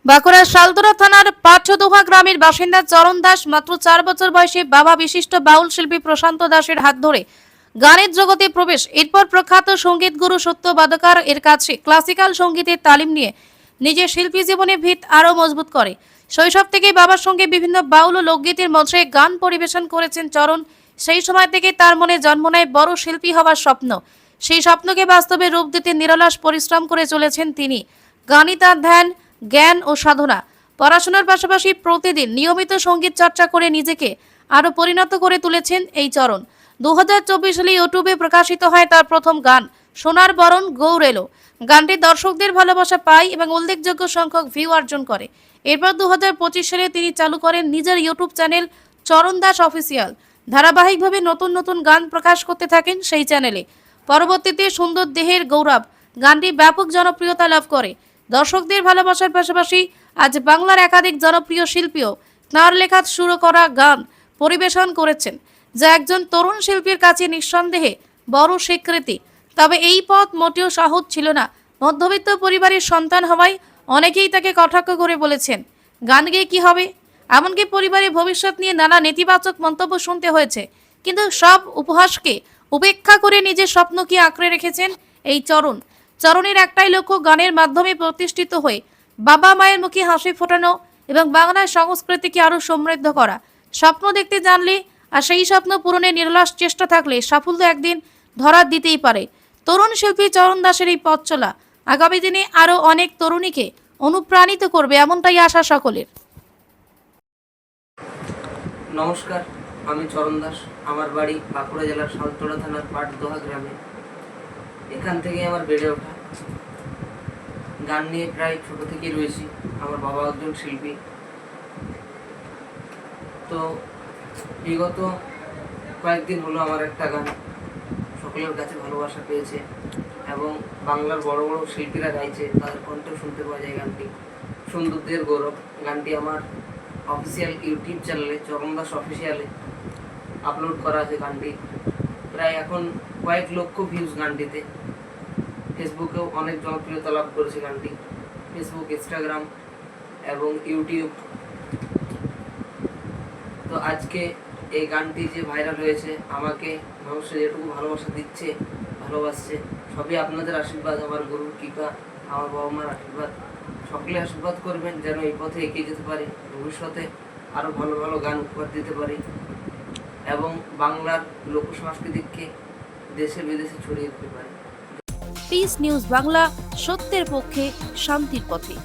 বাঁকুড়ার শালতোরা থানার পাঠদোহা গ্রামের বাসিন্দা চরণ দাস মাত্র 4 বছর বয়সে বাবা বিশিষ্ট বাউল শিল্পী প্রশান্ত দাসের হাত ধরে গানের জগতে প্রবেশ। এরপর প্রখ্যাত সঙ্গীত গুরু সত্য বাদকার এর কাছে ক্লাসিক্যাল সঙ্গীতের তালিম নিয়ে নিজের শিল্পী জীবনে ভিত আরও মজবুত করে। শৈশব থেকেই বাবার সঙ্গে বিভিন্ন বাউল ও লোকগীতির মঞ্চে গান পরিবেশন করেছেন চরণ। সেই সময় থেকে তার মনে জন্ম নেয় বড় শিল্পী হওয়ার স্বপ্ন। সেই স্বপ্নকে বাস্তবে রূপ দিতে নিরলস পরিশ্রম করে চলেছেন তিনি। গানই তার ধ্যান, জ্ঞান ও সাধনা। পড়াশোনার পাশাপাশি প্রতিদিন নিয়মিত সঙ্গীত চর্চা করে নিজেকে আরো পরিণত করে তুলেছেন এই চরণ। 2024 সালে ইউটিউবে প্রকাশিত হয় তার প্রথম গান সোনার বরণ গৌর এলো। গানটি দর্শকদের ভালোবাসা পায় এবং উল্লেখযোগ্য সংখ্যক ভিউ অর্জন করে। এরপর 2025 সালে তিনি চালু করেন নিজের ইউটিউব চ্যানেল চরণ দাস অফিসিয়াল। ধারাবাহিকভাবে নতুন নতুন গান প্রকাশ করতে থাকেন সেই চ্যানেলে। পরবর্তীতে সুন্দর দেহের গৌরব গানটি ব্যাপক জনপ্রিয়তা লাভ করে। দর্শকদের ভালোবাসার পাশাপাশি আজ বাংলার একাধিক জনপ্রিয় শিল্পীও তাঁর লেখা শুরু করা গান পরিবেশন করেছেন, যা একজন তরুণ শিল্পীর কাছে নিঃসন্দেহে বড় স্বীকৃতি। তবে এই পথ মোটেও সহজ ছিল না। মধ্যবিত্ত পরিবারের সন্তান হওয়ায় অনেকেই তাকে কটাক্ষ করে বলেছেন গান গেয়ে কি হবে, এমনকি পরিবারের ভবিষ্যৎ নিয়ে নানা নেতিবাচক মন্তব্য শুনতে হয়েছে। কিন্তু সব উপহাসকে উপেক্ষা করে নিজের স্বপ্নকে আঁকড়ে রেখেছেন এই চরণ। চরণের একটাই লক্ষ্য গানের মাধ্যমে প্রতিষ্ঠিত হয়ে বাবা মায়ের মুখে হাসি ফোটানো এবং বাংলার সংস্কৃতিকে আরো সমৃদ্ধ করা। স্বপ্ন দেখতে জানলে আর সেই স্বপ্ন পূরণের নিরলস চেষ্টা থাকলে সাফল্য একদিন ধরা দিতেই পারে। তরুণ শিল্পী চরণ দাসের এই পথ চলা আগামী দিনে আরো অনেক তরুণীকে অনুপ্রাণিত করবে, এমনটাই আশা সকলের। নমস্কার, আমি চরণ দাস। আমার বাড়ি বাঁকুড়া জেলার শালতোরা থানার পাঠদোহা গ্রামে। এখান থেকে আমার বেড়ে ওঠা। গান নিয়ে প্রায় ছোট থেকেই রয়েছি। আমার বাবা একজন শিল্পী। তো বিগত কয়েকদিন হলো আমার একটা গান সকলের কাছে ভালোবাসা পেয়েছে এবং বাংলার বড় বড় শিল্পীরা গাইছে, তাদের কণ্ঠ শুনতে পাওয়া যায়। গানটি সুন্দরদের গৌরব। গানটি আমার অফিসিয়াল ইউটিউব চ্যানেলে চরণ দাস অফিসিয়ালে আপলোড করা আছে। গানটি প্রায় এখন কয়েক লক্ষ ভিউজ গানটিতে। ফেসবুকেও অনেক জনপ্রিয়তা লাভ করেছে গানটি, ফেসবুক, ইনস্টাগ্রাম এবং ইউটিউব। তো আজকে এই গানটি যে ভাইরাল হয়েছে, আমাকে মানুষের যেটুকু ভালোবাসা দিচ্ছে, ভালোবাসছে, সবই আপনাদের আশীর্বাদ, আমার গুরুর কৃপা, আমার বাবা মার আশীর্বাদ। সকলে আশীর্বাদ করবেন যেন এই পথে এগিয়ে যেতে পারি, ভবিষ্যতে আরও ভালো ভালো গান উপহার দিতে পারি এবং বাংলার লোক সংস্কৃতিকে দেশে বিদেশে ছড়িয়ে দিতে পারি। পিস নিউজ বাংলা, সত্যের পক্ষে, শান্তির পথে।